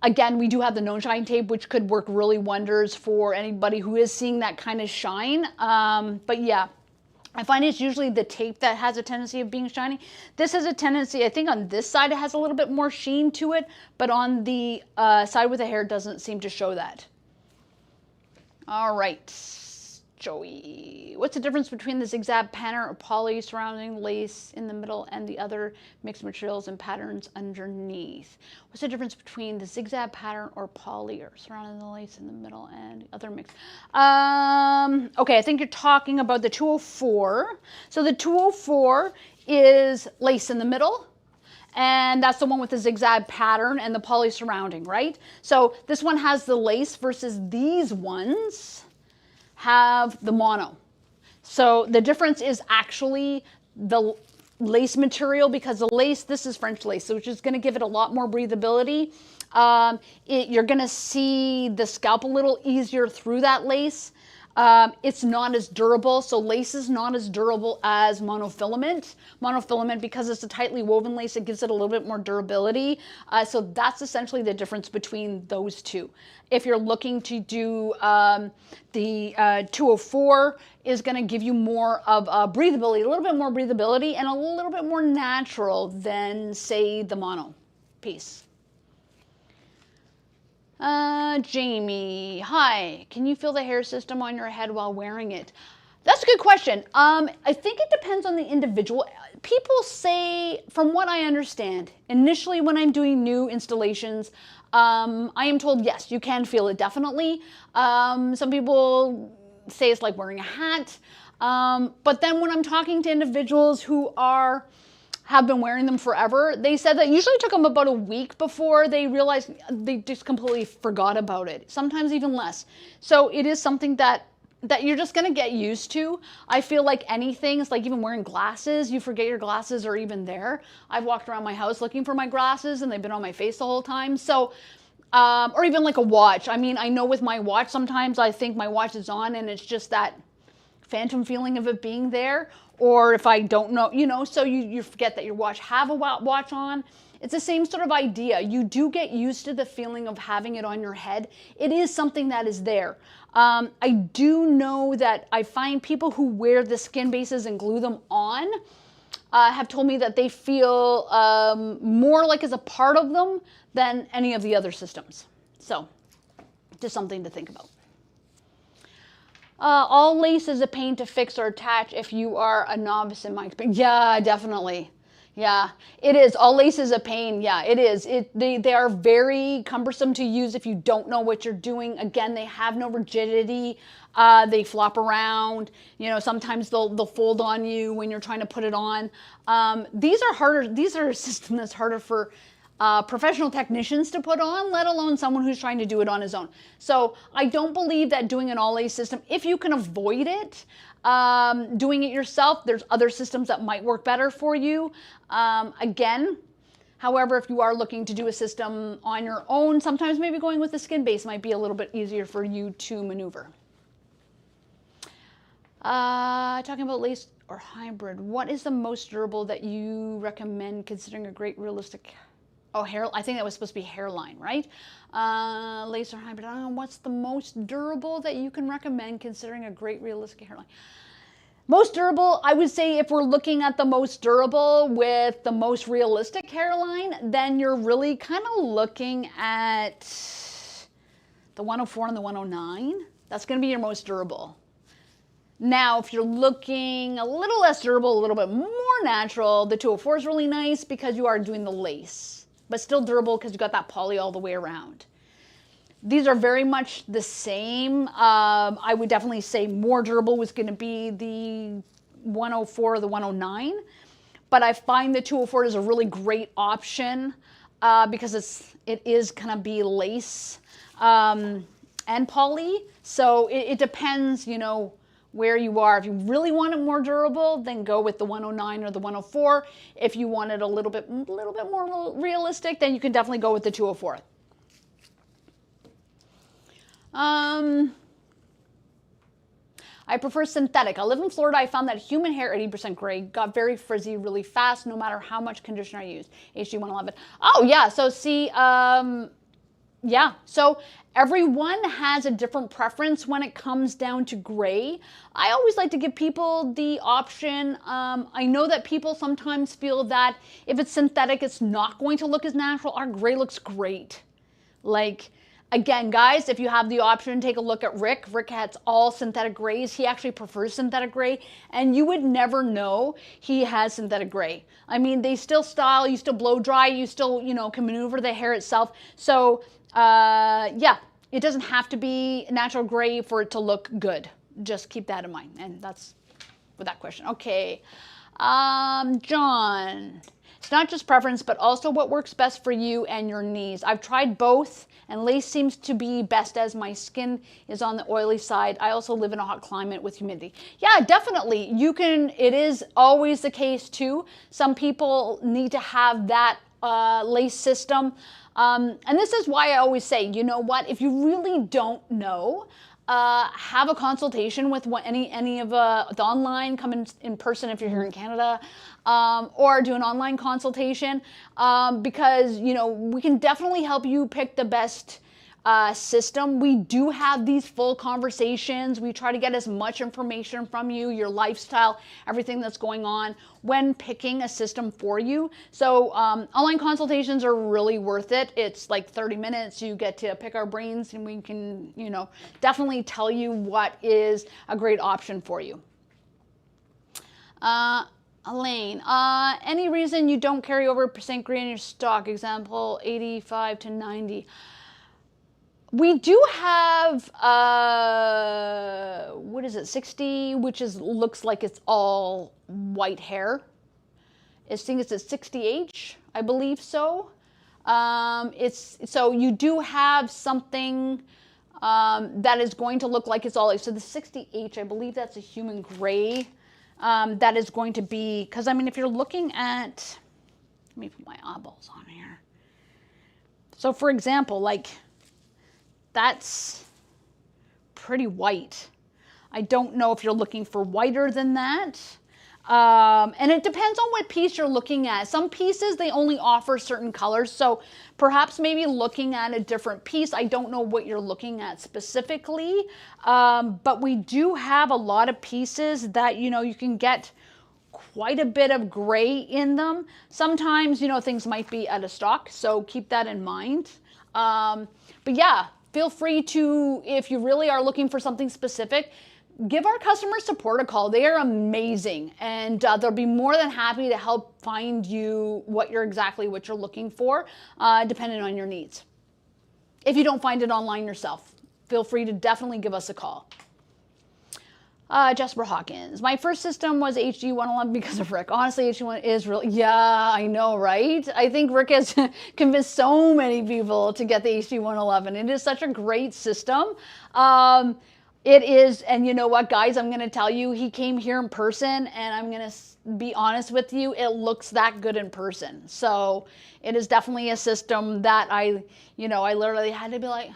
Again, we do have the no-shine tape, which could work really wonders for anybody who is seeing that kind of shine. But yeah, I find it's usually the tape that has a tendency of being shiny. This has a tendency, I think on this side it has a little bit more sheen to it, but on the side with the hair it doesn't seem to show that. All right, Joey, what's the difference between the zigzag pattern or poly surrounding lace in the middle and the other mixed materials and patterns underneath? What's the difference between the zigzag pattern or poly or surrounding the lace in the middle and the other mixed? Okay, I think you're talking about the 204. So the 204 is lace in the middle, and that's the one with the zigzag pattern and the poly surrounding, right? So this one has the lace versus these ones have the mono. So the difference is actually the lace material, because the lace, this is French lace, so which is going to give it a lot more breathability. You're going to see the scalp a little easier through that lace. It's not as durable, so lace is not as durable as monofilament. Monofilament, because it's a tightly woven lace, it gives it a little bit more durability. So that's essentially the difference between those two. If you're looking to do the 204 is going to give you more of breathability, a little bit more breathability, and a little bit more natural than, say, the mono piece. Jamie, hi. Can you feel the hair system on your head while wearing it? That's a good question. I think it depends on the individual. People say, from what I understand, initially when I'm doing new installations, I am told, yes, you can feel it definitely. Some people say it's like wearing a hat. But then when I'm talking to individuals who have been wearing them forever, they said that usually took them about a week before they realized they just completely forgot about it. Sometimes even less. So it is something that you're just going to get used to. I feel like anything, it's like even wearing glasses, you forget your glasses are even there. I've walked around my house looking for my glasses and they've been on my face the whole time. So, or even like a watch. I mean, I know with my watch, sometimes I think my watch is on and it's just that phantom feeling of it being there. Or if I don't know, so you forget that your watch have a watch on. It's the same sort of idea. You do get used to the feeling of having it on your head. It is something that is there. I do know that I find people who wear the skin bases and glue them on have told me that they feel more like it's a part of them than any of the other systems. So, just something to think about. All lace is a pain to fix or attach if you are a novice in my experience. Yeah, definitely. Yeah, it is. All lace is a pain. Yeah, it is. They are very cumbersome to use if you don't know what you're doing. Again, they have no rigidity. They flop around. Sometimes they'll fold on you when you're trying to put it on. These are harder. These are a system that's harder for professional technicians to put on, let alone someone who's trying to do it on his own. So I don't believe that doing an all lace system, if you can avoid it, doing it yourself, there's other systems that might work better for you. Again, however, if you are looking to do a system on your own, sometimes maybe going with the skin base might be a little bit easier for you to maneuver. Talking about lace or hybrid, what is the most durable that you recommend considering a great realistic hair? I think that was supposed to be hairline, right? Lace or hybrid. I don't know. What's the most durable that you can recommend considering a great realistic hairline? Most durable, I would say if we're looking at the most durable with the most realistic hairline, then you're really kind of looking at the 104 and the 109. That's going to be your most durable. Now, if you're looking a little less durable, a little bit more natural, the 204 is really nice because you are doing the lace, but still durable because you got that poly all the way around. These are very much the same. I would definitely say more durable was going to be the 104 or the 109, but I find the 204 is a really great option because it is kind of be lace and poly. So it depends, where you are. If you really want it more durable, then go with the 109 or the 104. If you want it a little bit more realistic, then you can definitely go with the 204. I prefer synthetic. I live in Florida. I found that human hair, 80% gray, got very frizzy really fast, no matter how much conditioner I use. HG111. Oh yeah, so see, yeah, so everyone has a different preference when it comes down to gray. I always like to give people the option. I know that people sometimes feel that if it's synthetic, it's not going to look as natural. Our gray looks great. Again, guys, if you have the option, take a look at Rick. Rick has all synthetic grays. He actually prefers synthetic gray, and you would never know he has synthetic gray. I mean, they still style, you still blow dry, you still, can maneuver the hair itself. So, yeah, it doesn't have to be natural gray for it to look good. Just keep that in mind, and that's with that question. Okay, John. It's not just preference, but also what works best for you and your needs. I've tried both, and lace seems to be best as my skin is on the oily side. I also live in a hot climate with humidity. Yeah, definitely. It is always the case too. Some people need to have that lace system. And this is why I always say, you know what, if you really don't know, have a consultation with any of the online, come in person if you're here in Canada, or do an online consultation, because, we can definitely help you pick the best system. We do have these full conversations. We try to get as much information from you, your lifestyle, everything that's going on when picking a system for you. So online consultations are really worth it. It's like 30 minutes. You get to pick our brains and we can, definitely tell you what is a great option for you. Elaine, any reason you don't carry over percent gray in your stock? Example, 85 to 90. We do have, what is it, 60, which looks like it's all white hair. I think it's a 60H, I believe so. So you do have something that is going to look like it's all, so the 60H, I believe that's a human gray. That is going to be, because I mean, if you're looking at, let me put my eyeballs on here. So for example, like, that's pretty white. I don't know if you're looking for whiter than that. And it depends on what piece you're looking at. Some pieces, they only offer certain colors. So perhaps maybe looking at a different piece. I don't know what you're looking at specifically. But we do have a lot of pieces that, you know, you can get quite a bit of gray in them. Sometimes, you know, things might be out of stock. So keep that in mind. But yeah, feel free to, if you really are looking for something specific, give our customer support a call. They are amazing, and they'll be more than happy to help find you what you're looking for, depending on your needs. If you don't find it online yourself, feel free to definitely give us a call. Jasper Hawkins, my first system was HD 111 because of Rick. Honestly, HD 1 is really, yeah, I know, right? I think Rick has convinced so many people to get the HD 111. It is such a great system. It is, and you know what, guys, I'm going to tell you, he came here in person, and I'm going to be honest with you, it looks that good in person. So it is definitely a system that I literally had to be like,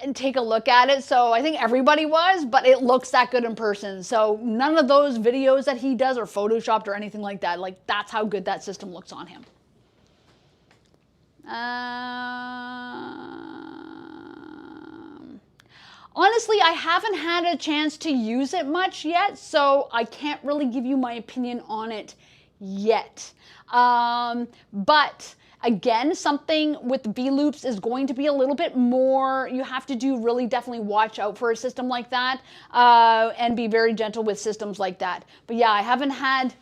and take a look at it. So I think everybody was, but it looks that good in person. So none of those videos that he does are photoshopped or anything like that. Like, that's how good that system looks on him. Honestly, I haven't had a chance to use it much yet, so I can't really give you my opinion on it yet. But again, something with V-loops is going to be a little bit more, you have to really definitely watch out for a system like that, and be very gentle with systems like that. But yeah, I haven't had,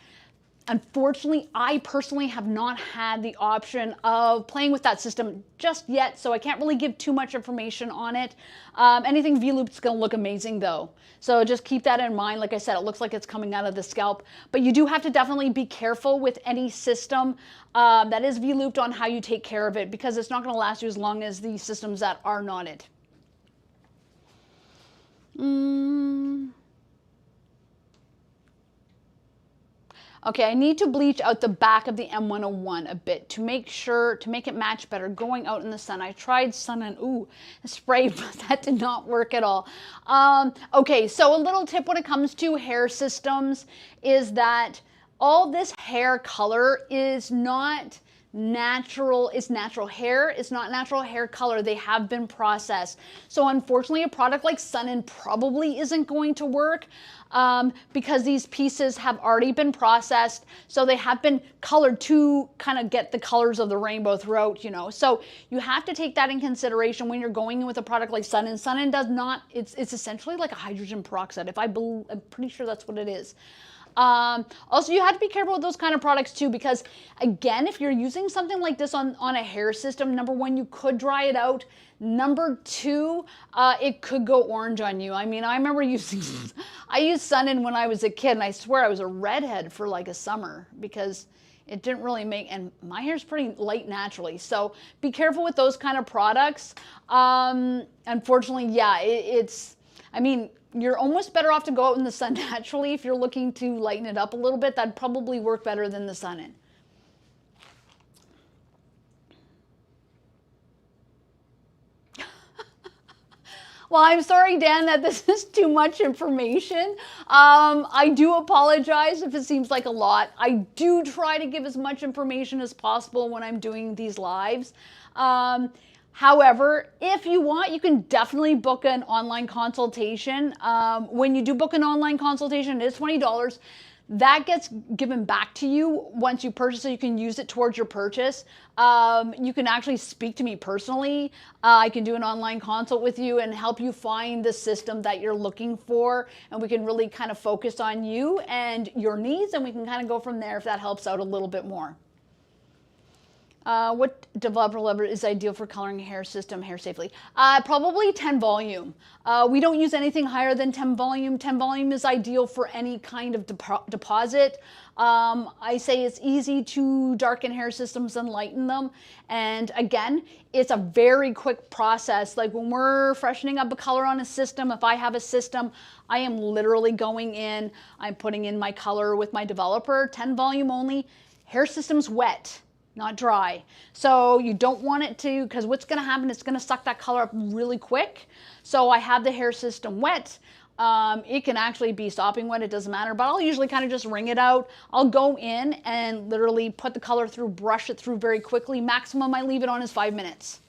unfortunately, I personally have not had the option of playing with that system just yet, so I can't really give too much information on it. Anything V-loop is going to look amazing though. So just keep that in mind. Like I said, it looks like it's coming out of the scalp, but you do have to definitely be careful with any system that is V-looped on how you take care of it, because it's not going to last you as long as the systems that are knotted. Okay, I need to bleach out the back of the M101 a bit to make it match better going out in the sun. I tried sun and spray, but that did not work at all. Okay, so a little tip when it comes to hair systems is that all this hair color is not natural. It's natural hair. It's not natural hair color. They have been processed. So unfortunately, a product like Sun-In probably isn't going to work because these pieces have already been processed. So they have been colored to kind of get the colors of the rainbow throughout, you know. So you have to take that in consideration when you're going in with a product like Sun-In. Sun-In does not, it's essentially like a hydrogen peroxide. I'm pretty sure that's what it is. Also, you have to be careful with those kind of products too, because again, if you're using something like this on a hair system, number one, you could dry it out. Number two, it could go orange on you. I mean, I remember I used Sun-In when I was a kid, and I swear I was a redhead for like a summer because it didn't really and my hair's pretty light naturally. So be careful with those kind of products. Unfortunately, yeah, I mean, you're almost better off to go out in the sun naturally if you're looking to lighten it up a little bit. That'd probably work better than the Sun-In. Well, I'm sorry, Dan, that this is too much information. I do apologize if it seems like a lot. I do try to give as much information as possible when I'm doing these lives. However, if you want, you can definitely book an online consultation. When you do book an online consultation, it is $20. that gets given back to you once you purchase it. You can use it towards your purchase. You can actually speak to me personally. I can do an online consult with you and help you find the system that you're looking for. And we can really kind of focus on you and your needs, and we can kind of go from there if that helps out a little bit more. What developer level is ideal for coloring hair system hair safely? Probably 10 volume. We don't use anything higher than 10 volume. 10 volume is ideal for any kind of deposit. I say it's easy to darken hair systems and lighten them. And again, it's a very quick process. Like when we're freshening up a color on a system, if I have a system, I am literally going in, I'm putting in my color with my developer, 10 volume only. Hair system's wet, not dry. So you don't want it to, because what's going to happen, it's going to suck that color up really quick. So I have the hair system wet. It can actually be sopping wet, it doesn't matter, but I'll usually kind of just wring it out. I'll go in and literally put the color through, brush it through very quickly. Maximum I leave it on is 5 minutes.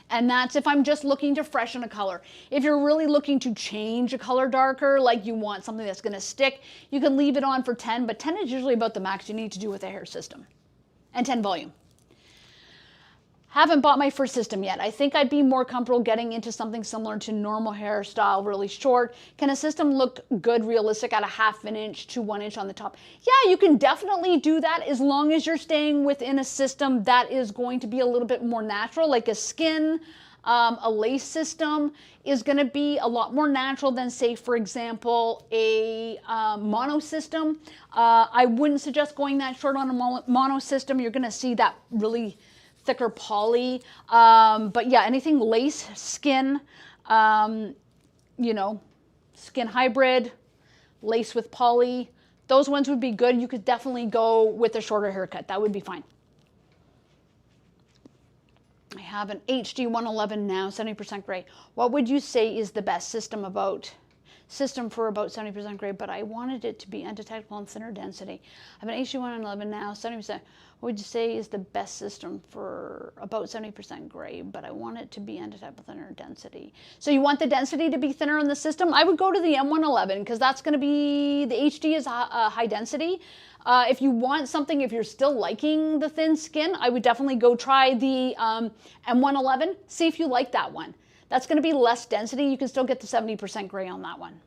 And that's if I'm just looking to freshen a color. If you're really looking to change a color darker, like you want something that's going to stick, you can leave it on for 10, but 10 is usually about the max you need to do with a hair system. And 10 volume. Haven't bought my first system yet. I think I'd be more comfortable getting into something similar to normal hairstyle, really short. Can a system look good, realistic at a 1/2 inch to 1 inch on the top? Yeah, you can definitely do that as long as you're staying within a system that is going to be a little bit more natural, like a skin. A lace system is going to be a lot more natural than, say, for example, a mono system. I wouldn't suggest going that short on a mono system. You're going to see that really thicker poly. But yeah, anything lace, skin, you know, skin hybrid, lace with poly, those ones would be good. You could definitely go with a shorter haircut. That would be fine. I have an HD 111 now, 70% gray. What would you say is the best system for about 70% gray, but I wanted it to be undetectable and thinner density. I have an HD 111 now, 70%. What would you say is the best system for about 70% gray, but I want it to be undetectable, thinner density? So you want the density to be thinner in the system? I would go to the M111 because that's going to be, the HD is high density. If you want something, if you're still liking the thin skin, I would definitely go try the M111. See if you like that one. That's going to be less density. You can still get the 70% gray on that one.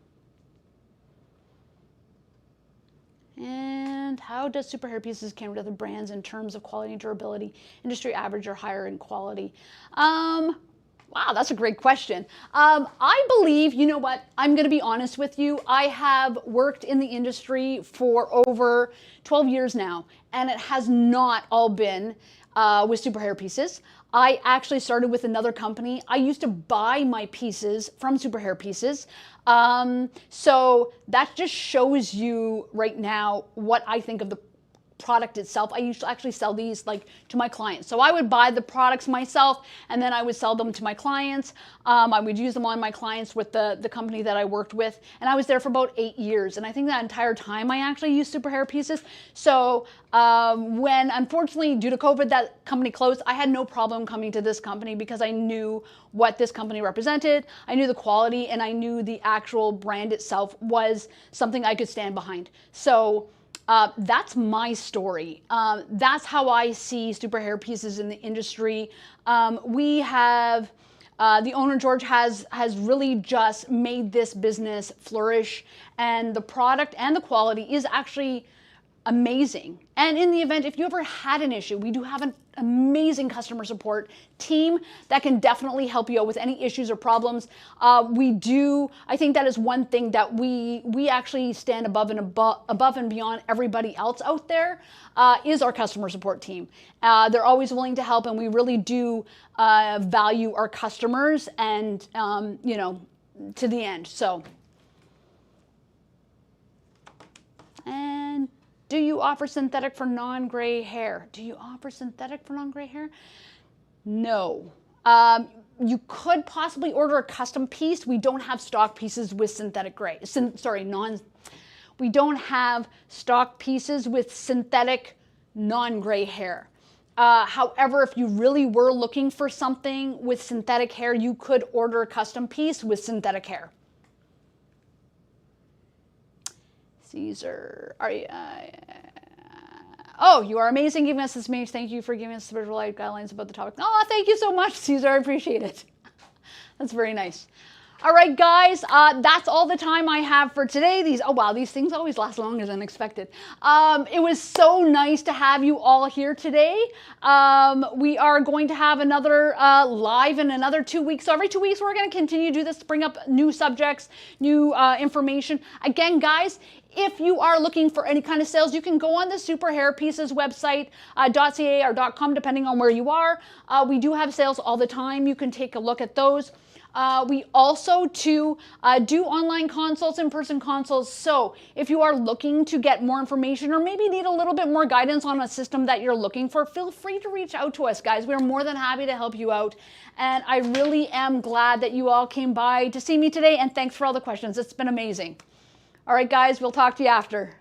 And how does Super Hair Pieces compare to other brands in terms of quality and durability? Industry average or higher in quality? Wow, that's a great question. I believe, you know what, I'm going to be honest with you. I have worked in the industry for over 12 years now, and it has not all been with Super Hair Pieces. I actually started with another company. I used to buy my pieces from Super Hair Pieces. So that just shows you right now what I think of the product itself. I used to actually sell these like to my clients. So I would buy the products myself and then I would sell them to my clients. I would use them on my clients with the company that I worked with. And I was there for about 8 years. And I think that entire time I actually used Super Hair Pieces. So when unfortunately due to COVID that company closed, I had no problem coming to this company because I knew what this company represented. I knew the quality and I knew the actual brand itself was something I could stand behind. So that's my story. That's how I see Super Hair Pieces in the industry. We have, the owner George has really just made this business flourish, and the product and the quality is actually amazing. And in the event, if you ever had an issue, we do have an amazing customer support team that can definitely help you out with any issues or problems. I think that is one thing that we actually stand above and beyond everybody else out there, is our customer support team. They're always willing to help, and we really do value our customers and, you know, to the end. So, and do you offer synthetic for non-gray hair? Do you offer synthetic for non-gray hair? No. You could possibly order a custom piece. We don't have stock pieces with synthetic gray. We don't have stock pieces with synthetic non-gray hair. However, if you really were looking for something with synthetic hair, you could order a custom piece with synthetic hair. Caesar, are you, oh, you are amazing giving us this message. Thank you for giving us the visual light guidelines about the topic. Oh, thank you so much, Caesar. I appreciate it. That's very nice. All right, guys, that's all the time I have for today. Oh, wow, these things always last longer than expected. It was so nice to have you all here today. We are going to have another live in another 2 weeks. So every 2 weeks, we're going to continue to do this to bring up new subjects, new information. Again, guys, if you are looking for any kind of sales, you can go on the Super Hairpieces website, .ca or .com, depending on where you are. We do have sales all the time. You can take a look at those. We also do online consults, in-person consults. So if you are looking to get more information or maybe need a little bit more guidance on a system that you're looking for, feel free to reach out to us, guys. We're more than happy to help you out. And I really am glad that you all came by to see me today. And thanks for all the questions. It's been amazing. All right, guys, we'll talk to you after.